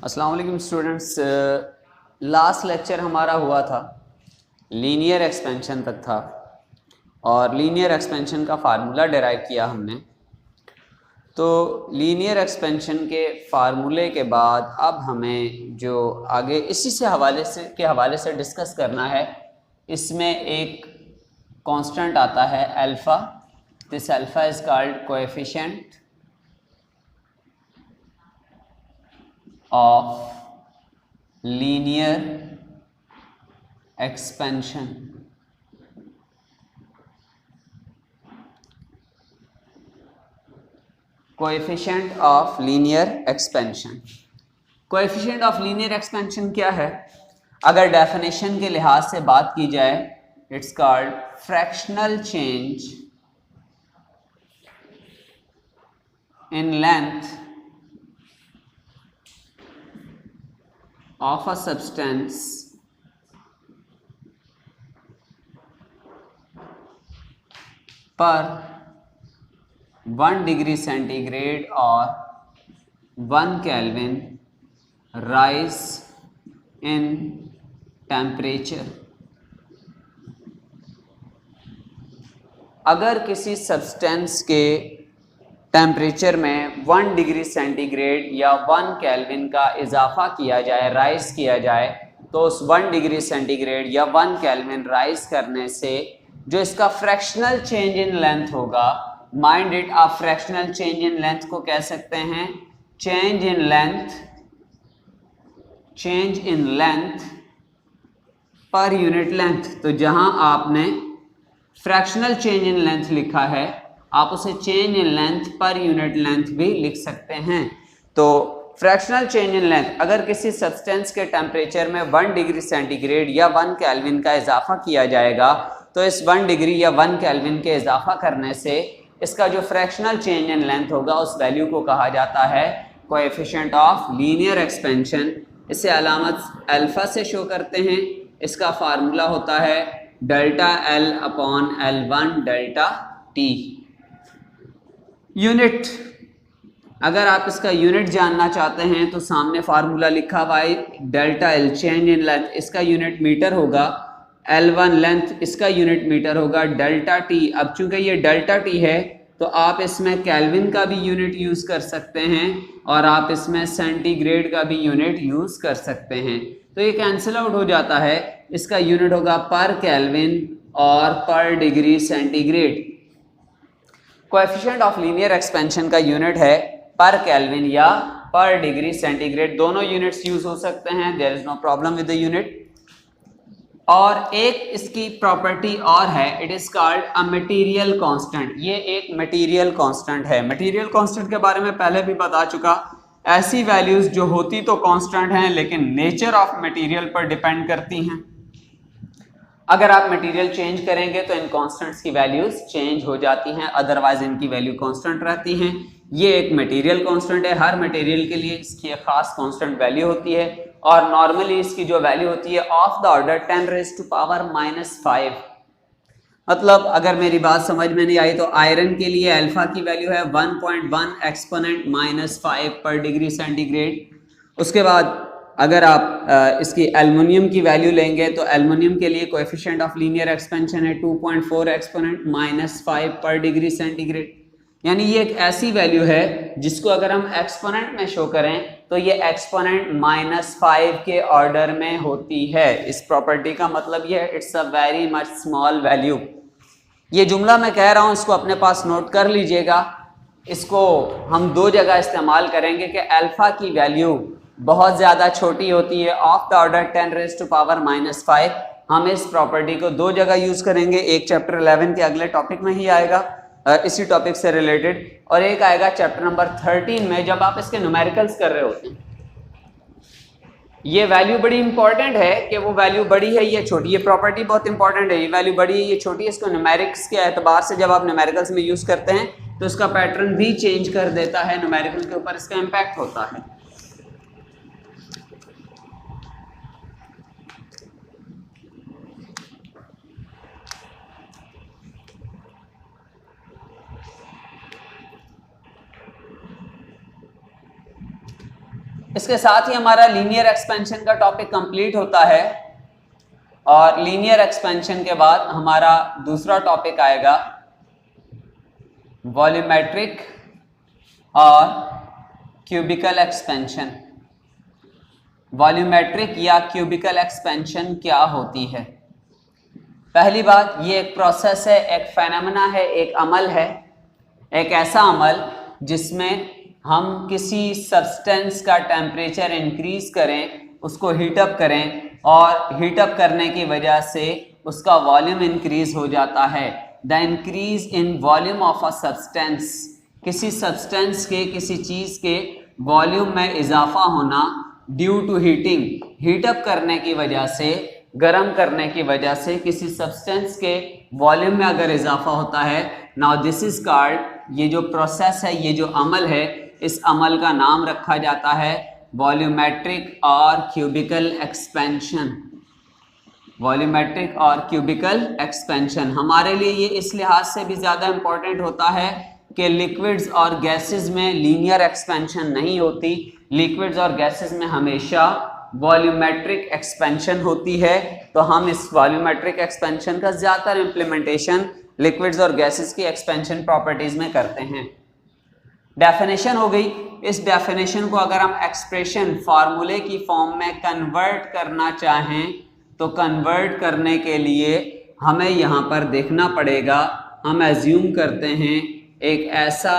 अस्सलाम वालेकुम students. Last lecture हमारा हुआ था लीनियर एक्सपेंशन तक था और लीनियर एक्सपेंशन का फार्मूला डिराइव किया हमने। तो लीनियर एक्सपेंशन के फार्मूले के बाद अब हमें जो आगे इसी से हवाले से डिस्कस करना है, इसमें एक कांस्टेंट आता है alpha. This alpha is called coefficient of linear expansion. Coefficient of linear expansion. Coefficient of linear expansion क्या है? अगर डेफिनेशन के लिहाज से बात की जाए, it's called fractional change in length of a substance per 1 degree centigrade or 1 Kelvin rise in temperature। अगर किसी सब्सटेंस के टेम्परेचर में 1 डिग्री सेंटीग्रेड या 1 केल्विन का इजाफा किया जाए, राइज किया जाए, तो उस 1 डिग्री सेंटीग्रेड या 1 केल्विन राइज करने से जो इसका फ्रैक्शनल चेंज इन लेंथ होगा, माइंड इट, आप फ्रैक्शनल चेंज इन लेंथ को कह सकते हैं change in length per unit length. तो जहां आपने फ्रैक्शनल चेंज इन लेंथ लिखा है, आप उसे change in length per unit length भी लिख सकते हैं। तो फ्रैक्शनल चेंज इन लेंथ, अगर किसी सब्सटेंस के टेम्परेचर में 1 डिग्री सेंटीग्रेड या 1 केल्विन का इजाफा किया जाएगा, तो इस 1 डिग्री या 1 केल्विन के इजाफा करने से इसका जो फ्रैक्शनल चेंज इन लेंथ होगा, उस वैल्यू को कहा जाता है कोएफिशिएंट ऑफ लीनियर एक्सपेंशन। इसे अलामत अल्फा से शो करते हैं। इसका फार्मूला होता है delta L upon L1 delta T. Unit, अगर आप इसका यूनिट जानना चाहते हैं तो सामने फार्मूला लिखा हुआ है delta L change in length, इसका यूनिट मीटर होगा, L1 लेंथ, इसका यूनिट मीटर होगा, डेल्टा टी। अब चूंकि ये डेल्टा टी है तो आप इसमें केल्विन का भी यूनिट यूज़ कर सकते हैं और आप इसमें सेंटीग्रेड का भी यूनिट यूज़ कर सकते हैं। तो ये कैंसिल आउट हो जाता है। इसका यूनिट होगा पर केल्विन और पर degree centigrade. Coefficient of linear expansion का यूनिट है पर केल्विन या पर डिग्री सेंटीग्रेड, दोनों यूनिट्स यूज हो सकते हैं, there is no problem with the unit. और एक इसकी प्रॉपर्टी और है, it is called a material constant. ये एक मटेरियल कांस्टेंट है। मटेरियल कांस्टेंट के बारे में पहले भी बता चुका, ऐसी वैल्यूज जो होती तो कांस्टेंट हैं लेकिन नेचर ऑफ मटेरियल पर डिपेंड करती हैं। अगर आप मटेरियल चेंज करेंगे तो इन कांस्टेंट्स की वैल्यूज चेंज हो जाती हैं, अदरवाइज इनकी वैल्यू कांस्टेंट रहती हैं। ये एक मटेरियल कांस्टेंट है। हर मटेरियल के लिए इसकी एक खास कांस्टेंट वैल्यू होती है और नॉर्मली इसकी जो वैल्यू होती है ऑफ द ऑर्डर 10⁻⁵। मतलब अगर मेरी बात समझ में नहीं आई तो आयरन के लिए अल्फा की वैल्यू है 1.1 एक्सपोनेंट -5 पर डिग्री सेंटीग्रेड। उसके बाद अगर आप इसकी एल्युमिनियम की वैल्यू लेंगे तो एल्युमिनियम के लिए कोएफिशिएंट ऑफ लीनियर एक्सपेंशन है 2.4 एक्सपोनेंट -5 पर डिग्री सेंटीग्रेड। यानी ये एक ऐसी वैल्यू है जिसको अगर हम एक्सपोनेंट में शो करें तो ये एक्सपोनेंट -5 के ऑर्डर में होती है। इस प्रॉपर्टी का मतलब ये है it's a very much small value. ये जुमला मैं कह रहा हूं, इसको अपने पास नोट कर लीजिएगा। इसको हम दो जगह इस्तेमाल करेंगे कि अल्फा की वैल्यू बहुत ज़्यादा छोटी होती है, ऑफ द ऑर्डर 10⁻⁵। हम इस प्रॉपर्टी को दो जगह यूज़ करेंगे, एक चैप्टर 11 के अगले टॉपिक में ही आएगा इसी टॉपिक से रिलेटेड, और एक आएगा चैप्टर नंबर 13 में जब आप इसके न्यूमेरिकल्स कर रहे होते हैं। ये वैल्यू बड़ी इंपॉर्टेंट है कि वो वैल्यू बड़ी है, ये छोटी। ये प्रॉपर्टी बहुत इंपॉर्टेंट है, ये वैल्यू बड़ी है, ये छोटी है। इसको न्यूमेरिक्स के एतबार से जब आप न्यूमेरिकल्स में यूज़ करते हैं तो इसका पैटर्न भी चेंज कर देता है, न्यूमेरिकल के ऊपर इसका इम्पैक्ट होता है। इसके साथ ही हमारा लीनियर एक्सपेंशन का टॉपिक कंप्लीट होता है और लीनियर एक्सपेंशन के बाद हमारा दूसरा टॉपिक आएगा वॉल्यूमेट्रिक और क्यूबिकल एक्सपेंशन। वॉल्यूमेट्रिक या क्यूबिकल एक्सपेंशन क्या होती है? पहली बात, ये एक प्रोसेस है, एक फेनोमेना है, एक अमल है, एक ऐसा अमल जिसमें हम किसी सब्सटेंस का टेम्परेचर इंक्रीज करें, उसको हीटअप करें और हीटअप करने की वजह से उसका वॉल्यूम इंक्रीज हो जाता है। The increase in volume of a substance, किसी सब्सटेंस के, किसी चीज़ के वॉल्यूम में इजाफा होना ड्यू टू हीटिंग, हीटअप करने की वजह से, गर्म करने की वजह से किसी सब्सटेंस के वॉल्यूम में अगर इजाफा होता है, नाउ दिस इज कॉल्ड, ये जो प्रोसेस है, ये जो अमल है, इस अमल का नाम रखा जाता है वॉल्यूमेट्रिक और क्यूबिकल एक्सपेंशन। वॉल्यूमेट्रिक और क्यूबिकल एक्सपेंशन हमारे लिए ये इस लिहाज से भी ज़्यादा इंपॉर्टेंट होता है कि लिक्विड्स और गैसेस में लीनियर एक्सपेंशन नहीं होती, लिक्विड्स और गैसेस में हमेशा वॉल्यूमेट्रिक एक्सपेंशन होती है। तो हम इस वॉल्यूमेट्रिक एक्सपेंशन का ज़्यादातर इम्प्लीमेंटेशन लिक्विड्स और गैसेस की एक्सपेंशन प्रॉपर्टीज़ में करते हैं। डेफिनेशन हो गई। इस डेफिनेशन को अगर हम एक्सप्रेशन, फार्मूले की फॉर्म में कन्वर्ट करना चाहें तो कन्वर्ट करने के लिए हमें यहाँ पर देखना पड़ेगा, हम एज्यूम करते हैं एक ऐसा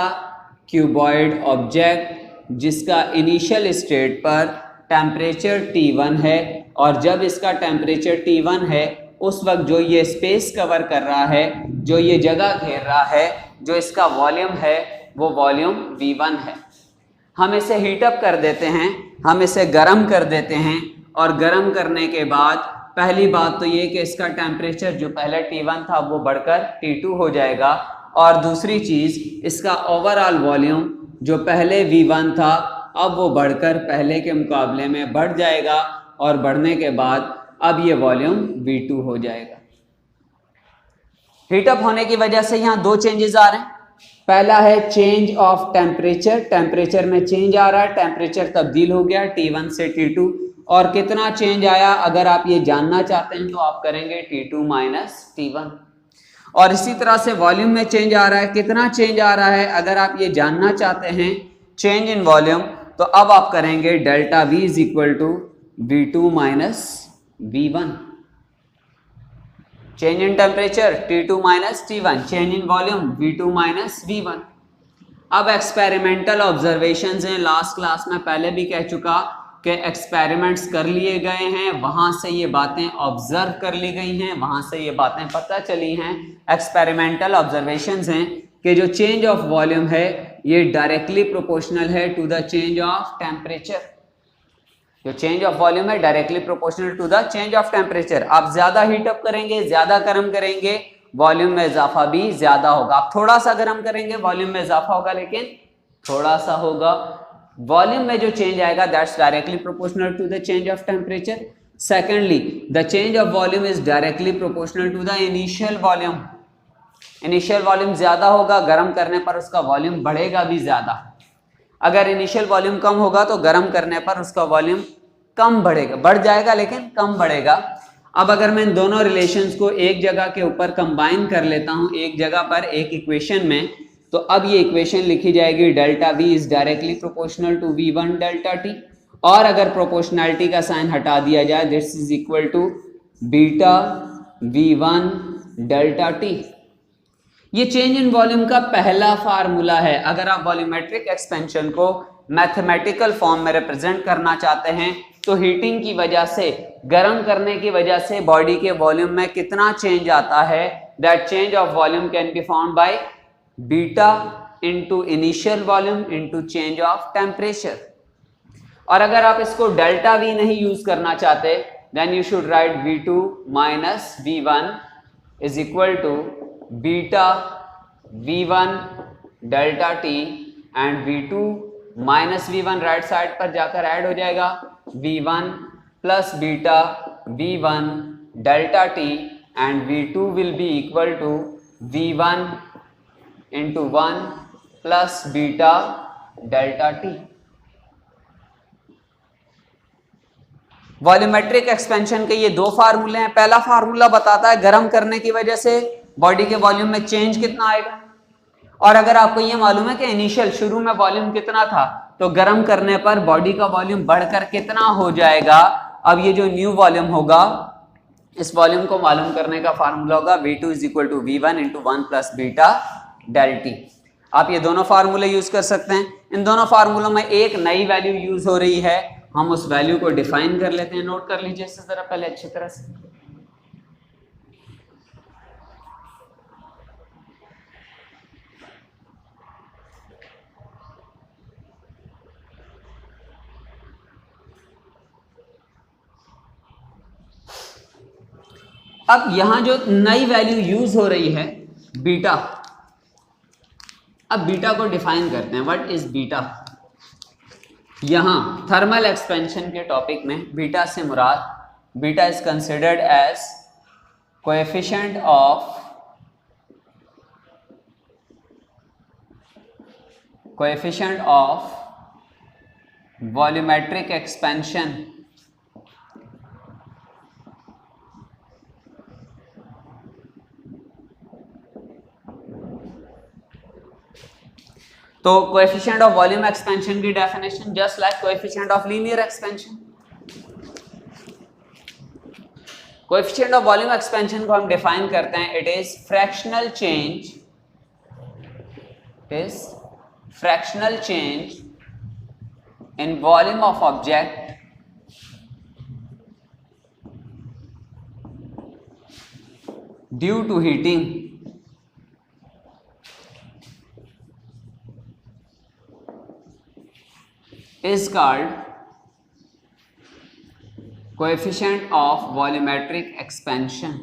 क्यूबॉइड ऑब्जेक्ट जिसका इनिशियल स्टेट पर टेम्परेचर T1 है और जब इसका टेम्परेचर T1 है उस वक्त जो ये स्पेस कवर कर रहा है, जो ये जगह घेर रहा है, जो इसका वॉल्यूम है, वो वॉल्यूम V1 है। हम इसे हीटअप कर देते हैं, हम इसे गर्म कर देते हैं और गर्म करने के बाद पहली बात तो ये कि इसका टेम्परेचर जो पहले T1 था वो बढ़कर T2 हो जाएगा और दूसरी चीज़ इसका ओवरऑल वॉल्यूम जो पहले V1 था अब वो बढ़कर पहले के मुकाबले में बढ़ जाएगा और बढ़ने के बाद अब ये वॉल्यूम V2 हो जाएगा। हीटअप होने की वजह से यहाँ दो चेंजेस आ रहे हैं। पहला है चेंज ऑफ टेम्परेचर, टेम्परेचर में चेंज आ रहा है, टेम्परेचर तब्दील हो गया T1 से T2। और कितना चेंज आया अगर आप ये जानना चाहते हैं तो आप करेंगे T2 माइनस T1। और इसी तरह से वॉल्यूम में चेंज आ रहा है, कितना चेंज आ रहा है अगर आप ये जानना चाहते हैं चेंज इन वॉल्यूम तो अब आप करेंगे delta V is equal to V2 minus V1। Change in temperature T2 minus T1, change in volume V2 minus V1। अब एक्सपेरिमेंटल ऑब्जर्वेशंस हैं, लास्ट क्लास में पहले भी कह चुका कि एक्सपेरिमेंट्स कर लिए गए हैं, वहाँ से ये बातें ऑब्जर्व कर ली गई हैं, वहाँ से ये बातें पता चली हैं। एक्सपेरिमेंटल ऑब्जर्वेशंस हैं कि जो चेंज ऑफ वॉल्यूम है ये डायरेक्टली प्रोपोर्शनल है to the change of temperature. जो चेंज ऑफ वॉल्यूम है directly proportional to the change of temperature. आप ज्यादा हीटअप करेंगे, ज्यादा गर्म करेंगे, वॉल्यूम में इजाफा भी ज्यादा होगा। आप थोड़ा सा गर्म करेंगे, वॉल्यूम में इजाफा होगा लेकिन थोड़ा सा होगा। वॉल्यूम में जो चेंज आएगा that's directly proportional to the change of temperature. Secondly, the change of volume is directly proportional to the initial volume. Initial volume ज्यादा होगा, गर्म करने पर उसका वॉल्यूम बढ़ेगा भी ज्यादा। अगर इनिशियल वॉल्यूम कम होगा तो गर्म करने पर उसका वॉल्यूम कम बढ़ेगा, बढ़ जाएगा लेकिन कम बढ़ेगा। अब अगर मैं इन दोनों रिलेशंस को एक जगह के ऊपर कंबाइन कर लेता हूं, एक जगह पर एक इक्वेशन में, तो अब ये इक्वेशन लिखी जाएगी delta V is directly proportional to V1 delta T। और अगर प्रोपोर्शनैलिटी का साइन हटा दिया जाए, this is equal to beta V1 delta T। ये चेंज इन वॉल्यूम का पहला फार्मूला है। अगर आप वॉल्यूमेट्रिक एक्सपेंशन को मैथमेटिकल फॉर्म में रिप्रेजेंट करना चाहते हैं तो हीटिंग की वजह से, गर्म करने की वजह से बॉडी के वॉल्यूम में कितना चेंज आता है, that change of volume can be found by beta into initial volume into change of temperature. और अगर आप इसको डेल्टा V नहीं यूज करना चाहते then you should write V2 minus V1 is equal to beta V1 delta T and V2 minus V1 right side पर जाकर add हो जाएगा, V1 plus beta V1 delta T and V2 will be equal to V1 into 1 plus beta delta T। Volumetric expansion के ये दो फार्मूले हैं। पहला फार्मूला बताता है गर्म करने की वजह से बॉडी के वॉल्यूम में चेंज कितना आएगा, और अगर आपको ये मालूम है कि इनिशियल शुरू में वॉल्यूम कितना था तो गर्म करने पर बॉडी का वॉल्यूम बढ़कर कितना हो जाएगा। अब ये जो न्यू वॉल्यूम होगा, इस वॉल्यूम को मालूम करने का फार्मूला होगा V2 = V1 × 1 + beta del T. आप ये दोनों फार्मूले यूज कर सकते हैं। इन दोनों फार्मूलों में एक नई वैल्यू यूज हो रही है, हम उस वैल्यू को डिफाइन कर लेते हैं। नोट कर लीजिए इससे जरा पहले अच्छी तरह से। अब यहां जो नई वैल्यू यूज हो रही है बीटा, अब बीटा को डिफाइन करते हैं। What is beta? यहां थर्मल एक्सपेंशन के टॉपिक में बीटा से मुराद, beta is considered as coefficient of volumetric expansion तो कोएफिशिएंट ऑफ वॉल्यूम एक्सपेंशन की definition just like coefficient of linear expansion. Coefficient of volume expansion को हम डिफाइन करते हैं, it is fractional change in volume of object due to heating is called coefficient of volumetric expansion.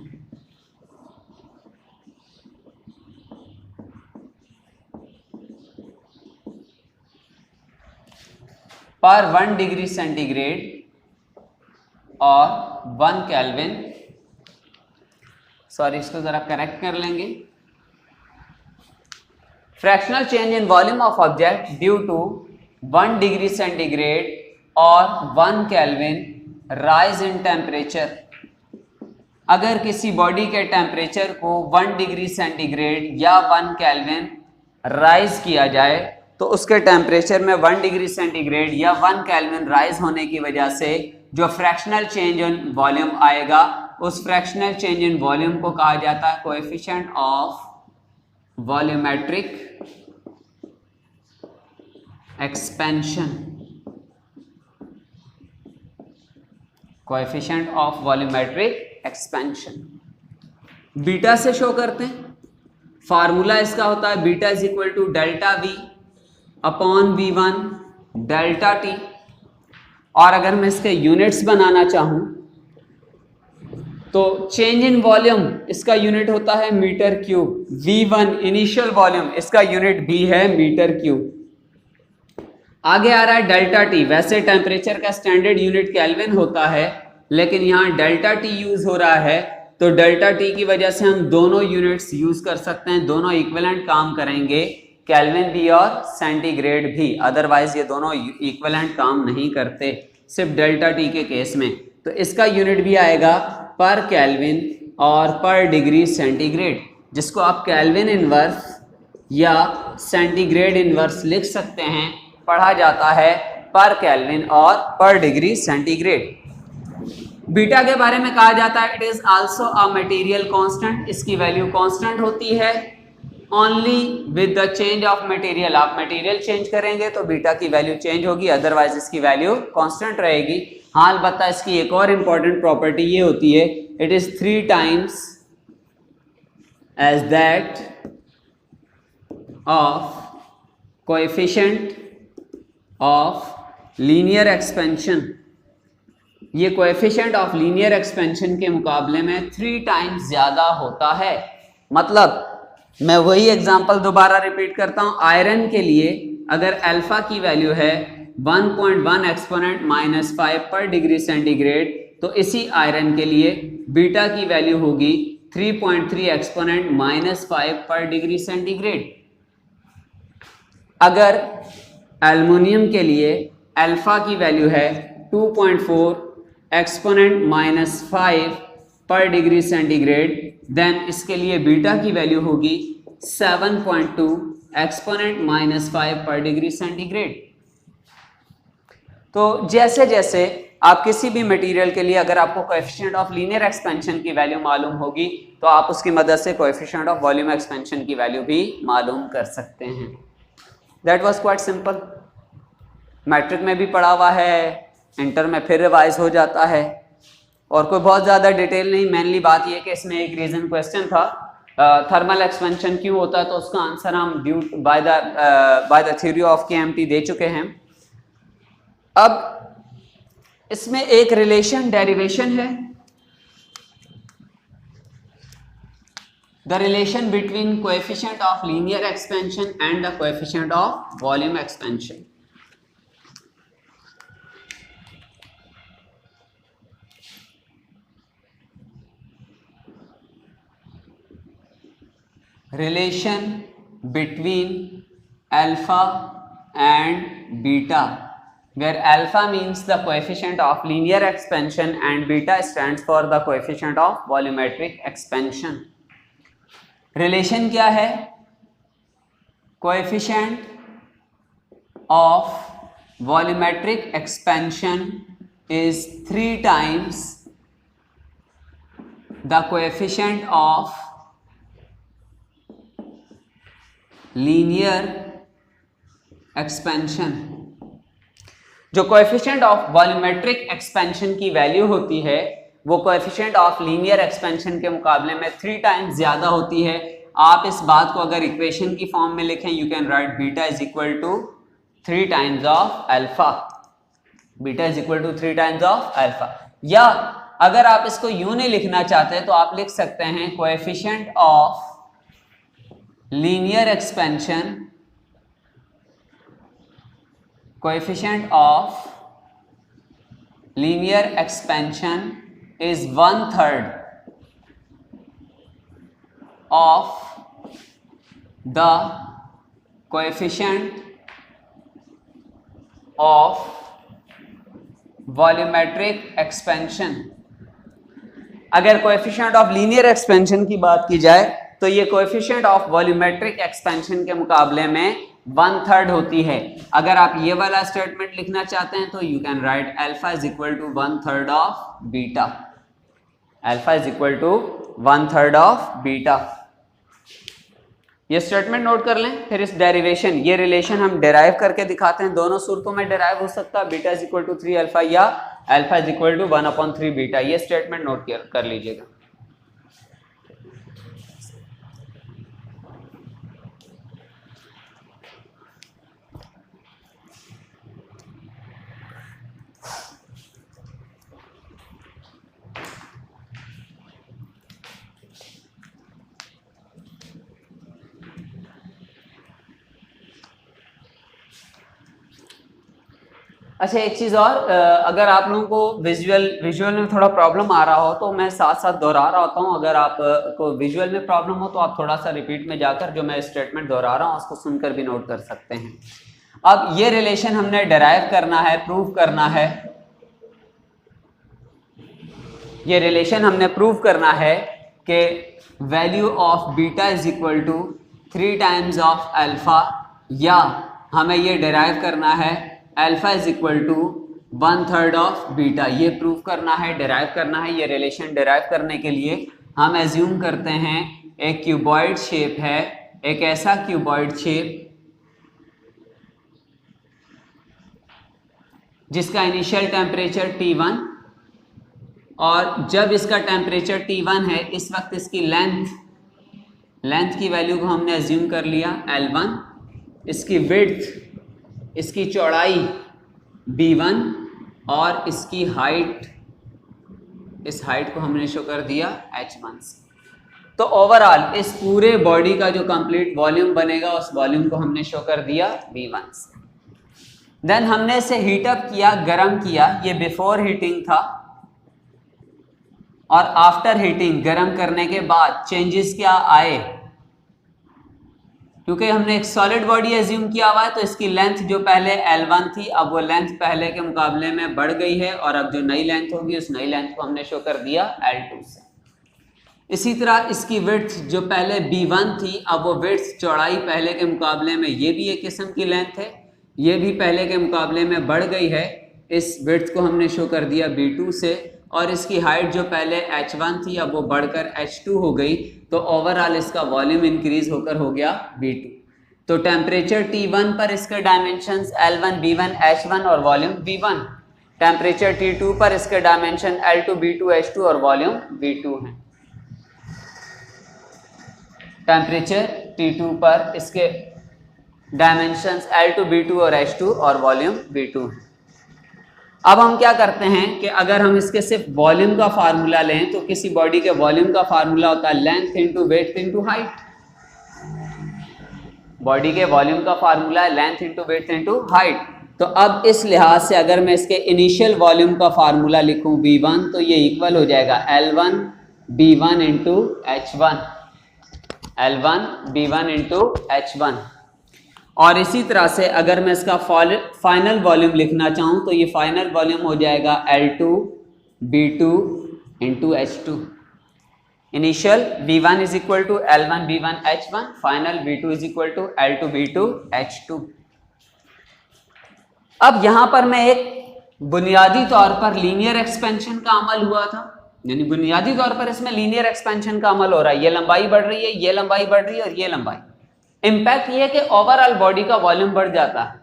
पर 1 degree centigrade और 1 kelvin, sorry इसको जरा correct कर लेंगे, fractional change in volume of object due to 1 degree centigrade और 1 kelvin rise in temperature. अगर किसी body के टेम्परेचर को 1 डिग्री सेंटीग्रेड या 1 केल्विन राइज किया जाए तो उसके टेम्परेचर में 1 डिग्री सेंटीग्रेड या 1 केल्विन राइज होने की वजह से जो फ्रैक्शनल चेंज इन वॉल्यूम आएगा, उस फ्रैक्शनल चेंज इन वॉल्यूम को कहा जाता है coefficient of volumetric expansion. Coefficient of volumetric expansion beta से शो करते हैं। फार्मूला इसका होता है beta is equal to delta V upon V1 delta T। और अगर मैं इसके यूनिट्स बनाना चाहूं तो चेंज इन वॉल्यूम इसका यूनिट होता है metre cube. V1 initial volume, इसका यूनिट भी है मीटर क्यूब। आगे आ रहा है डेल्टा टी। वैसे टेम्परेचर का स्टैंडर्ड यूनिट केल्विन होता है, लेकिन यहाँ डेल्टा टी यूज हो रहा है, तो डेल्टा टी की वजह से हम दोनों यूनिट्स यूज कर सकते हैं। दोनों इक्विवेलेंट काम करेंगे, केल्विन भी और सेंटीग्रेड भी। अदरवाइज ये दोनों इक्विवेलेंट काम नहीं करते, सिर्फ डेल्टा टी के केस में। तो इसका यूनिट भी आएगा पर केल्विन और पर डिग्री सेंटीग्रेड, जिसको आप केल्विन इनवर्स या सेंटीग्रेड इनवर्स लिख सकते हैं। पढ़ा जाता है पर केल्विन और पर डिग्री सेंटीग्रेड। बीटा के बारे में कहा जाता है it is also a material constant. इसकी वैल्यू कांस्टेंट होती है only with the change of material. आप मटेरियल चेंज करेंगे तो बीटा की वैल्यू चेंज होगी, अदरवाइज इसकी वैल्यू कांस्टेंट रहेगी। हाँ, अलबत्ता इसकी एक और इंपॉर्टेंट प्रॉपर्टी ये होती है, it is 3 times as that of coefficient of linear expansion. ये कोएफिशिएंट ऑफ लीनियर एक्सपेंशन के मुकाबले में 3 टाइम्स ज्यादा होता है। मतलब मैं वही एग्जांपल दोबारा रिपीट करता हूं। आयरन के लिए अगर अल्फा की वैल्यू है 1.1 एक्सपोनेंट -5 पर डिग्री सेंटीग्रेड, तो इसी आयरन के लिए बीटा की वैल्यू होगी 3.3 एक्सपोनेंट -5 पर डिग्री सेंटीग्रेड। अगर एल्युमिनियम के लिए अल्फा की वैल्यू है 2.4 एक्सपोनेंट -5 पर डिग्री सेंटीग्रेड, देन इसके लिए बीटा की वैल्यू होगी 7.2 एक्सपोनेंट -5 पर डिग्री सेंटीग्रेड। तो जैसे जैसे आप किसी भी मटेरियल के लिए अगर आपको कोएफिशिएंट ऑफ लीनियर एक्सपेंशन की वैल्यू मालूम होगी तो आप उसकी मदद से कोएफिशिएंट ऑफ वॉल्यूम एक्सपेंशन की वैल्यू भी मालूम कर सकते हैं। That was quite simple. Matric में भी पढ़ा हुआ है, इंटर में फिर रिवाइज हो जाता है और कोई बहुत ज़्यादा डिटेल नहीं। मेनली बात यह कि इसमें एक रीजन क्वेश्चन था थर्मल एक्सपेंशन क्यों होता है, तो उसका आंसर हम due by the theory of KMT दे चुके हैं। अब इसमें एक रिलेशन डेरिवेशन है, the relation between coefficient of linear expansion and the coefficient of volume expansion. Relation between alpha and beta, where alpha means the coefficient of linear expansion and beta stands for the coefficient of volumetric expansion. Relation क्या है? Coefficient of volumetric expansion is 3 times the coefficient of linear expansion. जो coefficient of volumetric expansion की value होती है वो coefficient of linear expansion के मुकाबले में 3 टाइम्स ज्यादा होती है। आप इस बात को अगर इक्वेशन की फॉर्म में लिखें, you can write beta is equal to 3 times of alpha. Beta is equal to 3 times of alpha. या अगर आप इसको यूं नहीं लिखना चाहते तो आप लिख सकते हैं coefficient of linear expansion, coefficient of linear expansion is 1/3 of the coefficient of volumetric expansion। अगर कोएफिशिएंट ऑफ लीनियर एक्सपेंशन की बात की जाए तो ये कोएफिशिएंट ऑफ वॉल्यूमेट्रिक एक्सपेंशन के मुकाबले में 1/3 होती है। अगर आप ये वाला स्टेटमेंट लिखना चाहते हैं तो you can write alpha is equal to 1/3 of beta. Alpha is equal to 1/3 of beta. ये स्टेटमेंट नोट कर लें। फिर इस डेरिवेशन, ये रिलेशन हम डेराइव करके दिखाते हैं। दोनों सूरतों में डेराइव हो सकता है, beta is equal to 3 alpha या alpha is equal to 1/3 beta. ये स्टेटमेंट नोट कर लीजिएगा। अच्छा, एक चीज़ और, अगर आप लोगों को विजुअल में थोड़ा प्रॉब्लम आ रहा हो तो मैं साथ साथ दोहरा रहा होता हूँ। अगर आप को विजुअल में प्रॉब्लम हो तो आप थोड़ा सा रिपीट में जाकर जो मैं स्टेटमेंट दोहरा रहा हूँ उसको सुनकर भी नोट कर सकते हैं। अब ये रिलेशन हमने डेराइव करना है, प्रूव करना है। ये रिलेशन हमने प्रूव करना है कि value of beta is equal to 3 times of alpha, या हमें ये डेराइव करना है alpha is equal to 1/3 of beta. ये प्रूव करना है, डेराइव करना है। ये रिलेशन डेराइव करने के लिए हम एज्यूम करते हैं एक क्यूबॉइड शेप है, एक ऐसा क्यूबॉइड शेप जिसका इनिशियल टेम्परेचर T1, और जब इसका टेम्परेचर T1 है इस वक्त इसकी लेंथ की वैल्यू को हमने एज्यूम कर लिया L1, इसकी विड्थ, इसकी चौड़ाई B1 और इसकी हाइट, इस हाइट को हमने शो कर दिया H1 से। तो ओवरऑल इस पूरे बॉडी का जो कंप्लीट वॉल्यूम बनेगा उस वॉल्यूम को हमने शो कर दिया V1 से। देन हमने इसे हीटअप किया, गर्म किया। ये बिफोर हीटिंग था और आफ्टर हीटिंग, गर्म करने के बाद चेंजेस क्या आए, क्योंकि हमने एक सॉलिड बॉडी एज्यूम किया हुआ है तो इसकी लेंथ जो पहले L1 थी अब वो लेंथ पहले के मुकाबले में बढ़ गई है, और अब जो नई लेंथ होगी उस नई लेंथ को हमने शो कर दिया L2 से। इसी तरह इसकी विड्थ जो पहले B1 थी अब वो विड्थ चौड़ाई पहले के मुकाबले में ये भी एक किस्म की लेंथ है, ये भी पहले के मुकाबले में बढ़ गई है, इस विड्थ को हमने शो कर दिया B2 से। और इसकी हाइट जो पहले H1 थी अब वो बढ़कर H2 हो गई, तो ओवरऑल इसका वॉल्यूम इंक्रीज होकर हो गया V2। तो टेम्परेचर T1 पर इसके डायमेंशंस L1, B1, H1 और वॉल्यूम V1। टेम्परेचर T2 पर इसके डायमेंशन L2, B2, H2 और वॉल्यूम V2 हैं। टेम्परेचर T2 पर इसके डायमेंशंस L2, B2 और H2 और वॉल्यूम V2 हैं। अब हम क्या करते हैं कि अगर हम इसके सिर्फ वॉल्यूम का फार्मूला लें तो किसी बॉडी के वॉल्यूम का फार्मूला होता है length into weight into height. Body के वॉल्यूम का फार्मूला है length into weight into height. तो अब इस लिहाज से अगर मैं इसके इनिशियल वॉल्यूम का फार्मूला लिखूं V1 तो ये इक्वल हो जाएगा L1 B1 into H1, L1 B1 into H1। और इसी तरह से अगर मैं इसका फाइनल वॉल्यूम लिखना चाहूँ तो ये फाइनल वॉल्यूम हो जाएगा L2 B2 into H2। Initial V1 is equal to L1 B1 H1, final V2 is equal to L2 B2 H2। अब यहां पर मैं एक बुनियादी तौर पर लीनियर एक्सपेंशन का अमल हुआ था, यानी बुनियादी तौर पर इसमें लीनियर एक्सपेंशन का अमल हो रहा है, ये लंबाई बढ़ रही है, ये लंबाई बढ़ रही है और ये लंबाई। इम्पैक्ट ये है कि ओवरऑल बॉडी का वॉल्यूम बढ़ जाता है।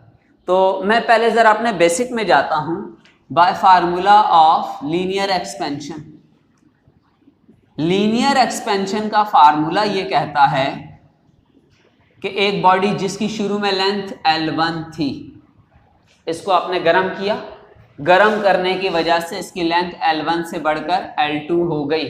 तो मैं पहले जरा अपने बेसिक में जाता हूं, bye formula of linear expansion. Linear expansion का फार्मूला ये कहता है कि एक बॉडी जिसकी शुरू में लेंथ L1 थी, इसको आपने गर्म किया, गर्म करने की वजह से इसकी लेंथ L1 से बढ़कर L2 हो गई।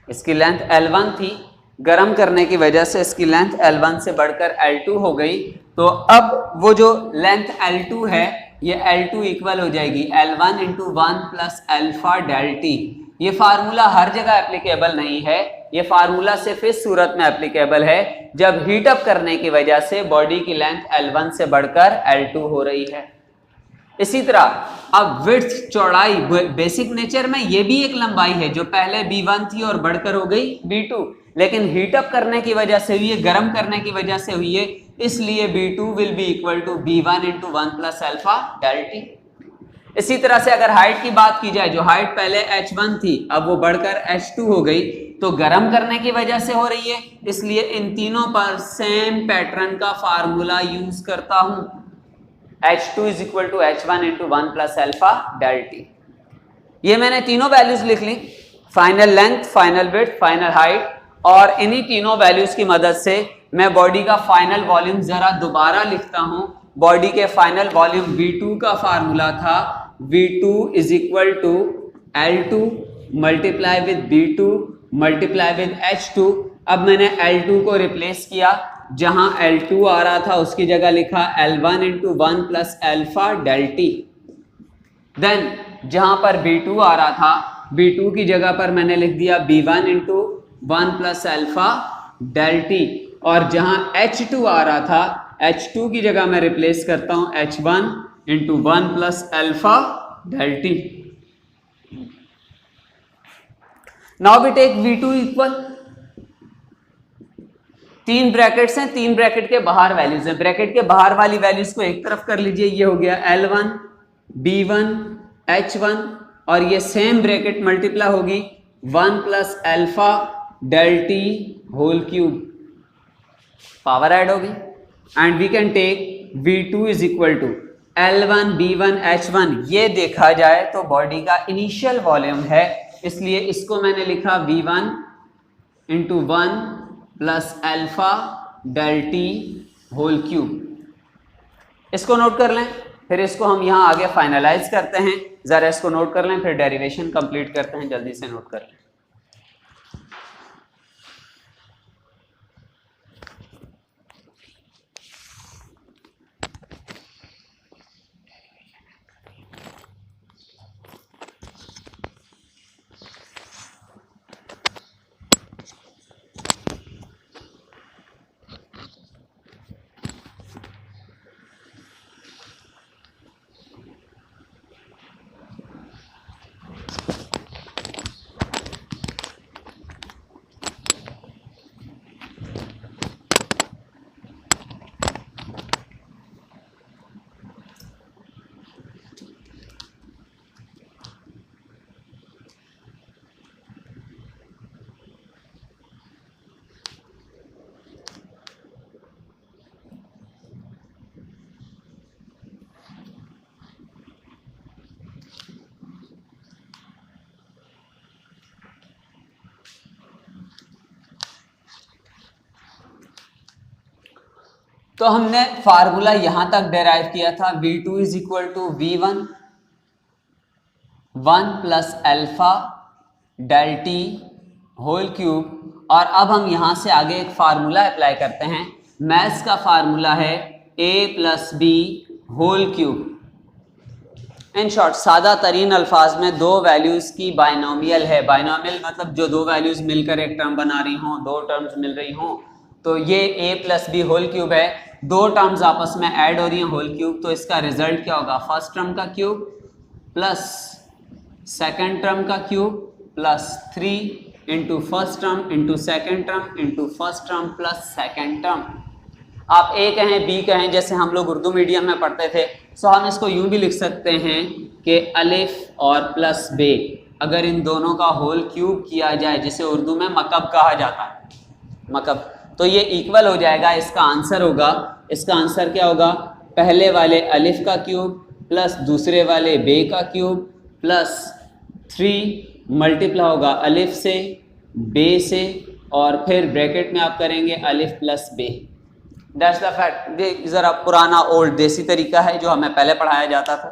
इसकी लेंथ L1 थी, गर्म करने की वजह से इसकी लेंथ L1 से बढ़कर L2 हो गई। तो अब वो जो लेंथ L2 है ये L2 इक्वल हो जाएगी L1 into 1 plus alpha del T. ये फार्मूला हर जगह एप्लीकेबल नहीं है, ये फार्मूला सिर्फ इस सूरत में एप्लीकेबल है जब हीट अप करने की वजह से बॉडी की लेंथ L1 से बढ़कर L2 हो रही है। इसी तरह अब विड्थ चौड़ाई बेसिक नेचर में ये भी एक लंबाई है जो पहले B1 थी और बढ़कर हो गई B2, लेकिन हीट अप करने की वजह से हुई है, गर्म करने की वजह से हुई है, इसलिए B2 will be equal to B1 into 1 plus alpha del T. इसी तरह से अगर हाइट की बात की जाए, जो हाइट पहले H1 थी अब वो बढ़कर H2 हो गई, तो गर्म करने की वजह से हो रही है, इसलिए इन तीनों पर सेम पैटर्न का फार्मूला यूज करता हूं, H2 is equal to H1 into 1 plus alpha del T. ये मैंने तीनों वैल्यूज लिख ली, final length, final width, final height, और इन्हीं तीनों वैल्यूज की मदद से मैं बॉडी का फाइनल वॉल्यूम जरा दोबारा लिखता हूं। बॉडी के फाइनल वॉल्यूम V2 का फार्मूला था V2 is equal to L2 multiply with B2 multiply with H2। अब मैंने L2 को रिप्लेस किया, जहां L2 आ रहा था उसकी जगह लिखा L1 into 1 plus alpha del T. Then जहां पर B2 आ रहा था, B2 की जगह पर मैंने लिख दिया B1 into 1 plus alpha del T, और जहां H2 आ रहा था H2 की जगह मैं रिप्लेस करता हूं H1 into 1 plus alpha del T. Now we take V2 equal, तीन ब्रैकेट्स हैं, तीन ब्रैकेट के बाहर वैल्यूज हैं, ब्रैकेट के बाहर वाली वैल्यूज को एक तरफ कर लीजिए, ये हो गया L1 B1 H1, और ये सेम ब्रैकेट मल्टीप्लाई होगी 1 plus alpha del T whole cube, power add होगी, and we can take V2 is equal to L1 B1 H1। ये देखा जाए तो बॉडी का इनिशियल वॉल्यूम है, इसलिए इसको मैंने लिखा V1 into 1 plus alpha del T whole cube. इसको नोट कर लें, फिर इसको हम यहां आगे फाइनलाइज करते हैं। जरा इसको नोट कर लें, फिर डेरिवेशन कंप्लीट करते हैं, जल्दी से नोट कर लें। तो हमने फार्मूला यहां तक डेराइव किया था V2 is equal to V1 1 plus alpha del T whole cube, और अब हम यहां से आगे एक फार्मूला अप्लाई करते हैं। मैथ्स का फार्मूला है a plus B whole cube. In short सादा तरीन अल्फाज में दो वैल्यूज की बाइनोमियल है। बाइनोमियल मतलब जो दो वैल्यूज मिलकर एक टर्म बना रही हों, दो टर्म्स मिल रही हों, तो ये a plus B whole cube है। दो टर्म्स आपस में ऐड हो रही हैं होल क्यूब, तो इसका रिजल्ट क्या होगा? फर्स्ट टर्म का क्यूब प्लस सेकेंड टर्म का cube plus 3 into first term into second term into first term plus second term. आप ए कहें बी कहें, जैसे हम लोग उर्दू मीडियम में पढ़ते थे, सो हम इसको यूं भी लिख सकते हैं कि अलिफ और प्लस बे, अगर इन दोनों का होल क्यूब किया जाए, जिसे उर्दू में मकब कहा जाता है, मकब, तो ये इक्वल हो जाएगा। इसका आंसर होगा, इसका आंसर क्या होगा? पहले वाले अलिफ का क्यूब प्लस दूसरे वाले बे का क्यूब प्लस 3 मल्टीप्लाई होगा अलिफ से बे से, और फिर ब्रैकेट में आप करेंगे अलिफ प्लस बे। That's the fact. ये ज़रा पुराना ओल्ड देसी तरीका है जो हमें पहले पढ़ाया जाता था।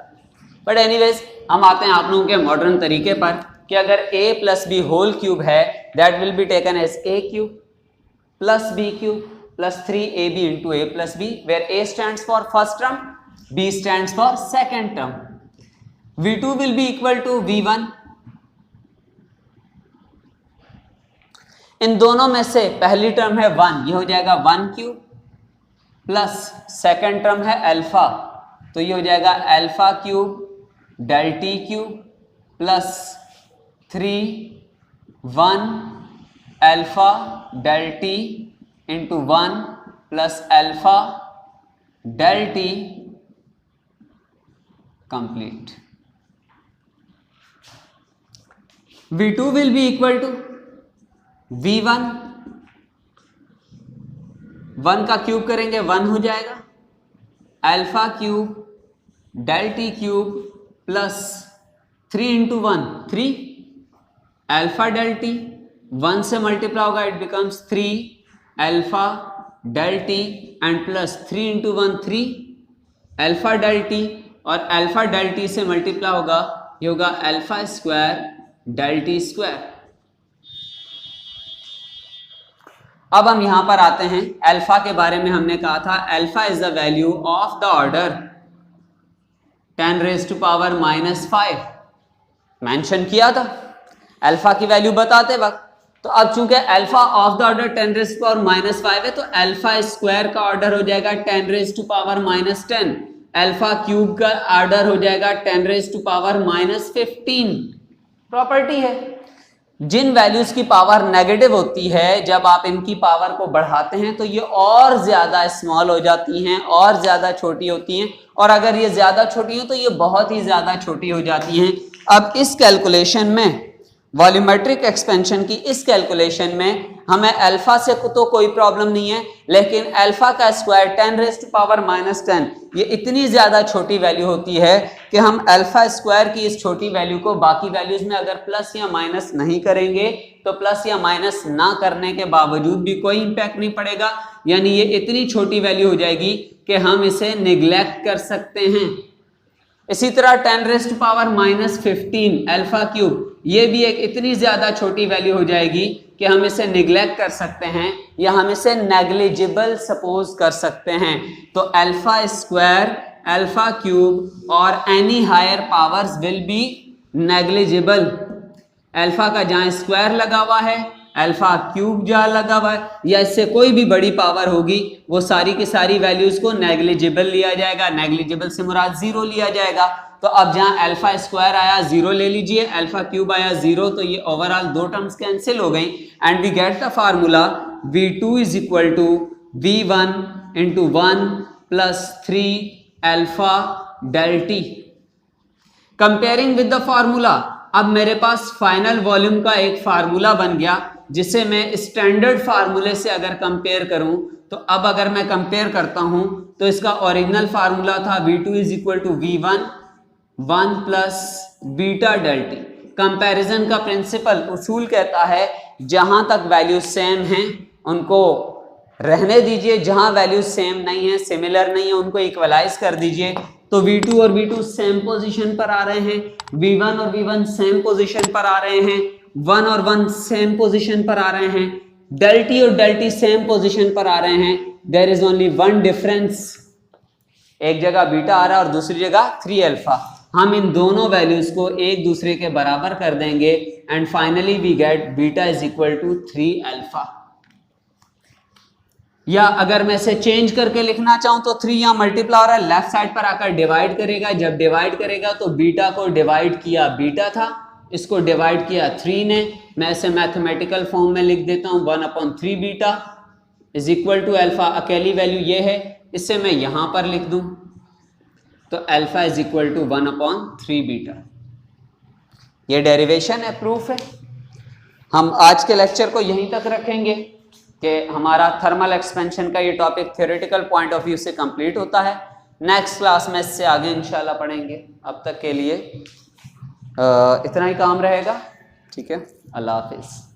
बट एनीवेज हम आते हैं आप लोगों के मॉडर्न तरीके पर कि अगर a plus B whole cube है, that will be taken as a cube plus b cube plus 3ab into a plus b, where a stands for first term, b stands for second term. v2 will be equal to v1। इन दोनों में से पहली term है 1, ये हो जाएगा 1 cube plus second term है अल्फा, तो ये हो जाएगा alpha cube del T cube plus 3 1 alpha del T into 1 plus alpha del T complete. V2 will be equal to V1, 1 का क्यूब करेंगे 1 हो जाएगा, alpha cube del T cube plus 3 into 1 3 alpha del T, 1 से multiply होगा it becomes 3 alpha del T and plus 3 into 1 3 alpha del T, और alpha del T से multiply होगा, ये होगा alpha square del T square. अब हम यहां पर आते हैं, अल्फा के बारे में हमने कहा था alpha is the value of the order 10 raise to power -5 mention किया था अल्फा की वैल्यू बताते वक्त। तो अब चूंकि alpha of the order 10 raise to power -5 है, तो अल्फा स्क्वायर का ऑर्डर हो जाएगा 10 raise to power -10, alpha cube का ऑर्डर हो जाएगा 10 रेज़ टू पावर -15। प्रॉपर्टी है, जिन वैल्यूज की पावर नेगेटिव होती है, जब आप इनकी पावर को बढ़ाते हैं तो ये और ज्यादा स्मॉल हो जाती हैं, और ज्यादा छोटी होती हैं, और अगर ये ज्यादा छोटी हो तो ये बहुत ही ज्यादा छोटी हो जाती हैं। अब इस कैलकुलेशन में, वॉल्यूमेट्रिक एक्सपेंशन की इस कैलकुलेशन में हमें अल्फा से तो कोई प्रॉब्लम नहीं है, लेकिन अल्फा का स्क्वायर 10 रेज़ टू पावर -10 ये इतनी ज़्यादा छोटी वैल्यू होती है कि हम अल्फा स्क्वायर की इस छोटी वैल्यू को बाकी वैल्यूज में अगर प्लस या माइनस नहीं करेंगे तो प्लस या माइनस ना करने के बावजूद भी कोई इंपैक्ट नहीं पड़ेगा, यानी ये इतनी छोटी वैल्यू हो जाएगी कि हम इसे निगलेक्ट कर सकते हैं। इसी तरह 10 raise to power -15 alpha cube, ये भी एक इतनी ज्यादा छोटी वैल्यू हो जाएगी कि हम इसे निगलेक्ट कर सकते हैं या हम इसे नेग्लिजिबल सपोज कर सकते हैं। तो अल्फा स्क्वायर, अल्फा क्यूब और any higher powers will be negligible. Alpha का जहां स्क्वायर लगा हुआ है, अल्फा क्यूब जहां लगा हुआ है, या इससे कोई भी बड़ी पावर होगी, वो सारी की सारी वैल्यूज को नेग्लिजिबल लिया जाएगा। नेग्लिजिबल से मुराद 0 लिया जाएगा। तो अब जहां अल्फा स्क्वायर आया 0 ले लीजिए, अल्फा क्यूब आया 0, तो ये ओवरऑल दो टर्म्स कैंसिल हो गई and we get the formula V2 is equal to V1 into 1 plus 3 alpha del T. Comparing with the formula, अब मेरे पास फाइनल वॉल्यूम का एक फार्मूला बन गया जिसे मैं स्टैंडर्ड फार्मूले से अगर कंपेयर करूं, तो अब अगर मैं कंपेयर करता हूं तो इसका ओरिजिनल फार्मूला था V2 is equal to V1 1 plus beta del T. Comparison का प्रिंसिपल उसूल कहता है जहां तक वैल्यू सेम हैं उनको रहने दीजिए, जहां वैल्यूज सेम नहीं है, सिमिलर नहीं है, उनको इक्वलाइज कर दीजिए। तो V2 और V2 सेम पोजीशन पर आ रहे हैं, V1 और V1 सेम पोजीशन पर आ रहे हैं, 1 और 1 सेम पोजीशन पर आ रहे हैं, del T और del T सेम पोजीशन पर आ रहे हैं। There is only one difference, एक जगह बीटा आ रहा है और दूसरी जगह 3 अल्फा। हम इन दोनों वैल्यूज को एक दूसरे के बराबर कर देंगे and finally we get beta is equal to 3 alpha. या अगर मैं इसे चेंज करके लिखना चाहूं तो 3 यहां मल्टीप्लाई हो रहा है, लेफ्ट साइड पर आकर डिवाइड करेगा। जब डिवाइड करेगा तो बीटा को डिवाइड किया बीटा था, इसको डिवाइड किया 3 ने। मैं इसे मैथमेटिकल फॉर्म में लिख देता हूं, 1/3 beta is equal to alpha. अकेली वैल्यू ये है, इससे मैं यहां पर लिख दूं तो alpha is equal to 1/3 beta. ये डेरिवेशन है, प्रूफ है। हम आज के लेक्चर को यहीं तक रखेंगे कि हमारा थर्मल एक्सपेंशन का ये topic theoretical point of view से कंप्लीट होता है। नेक्स्ट क्लास में इससे आगे इंशाल्लाह पढ़ेंगे। अब तक के लिए इतना ही काम रहेगा। ठीक है, अल्लाह हाफिज़।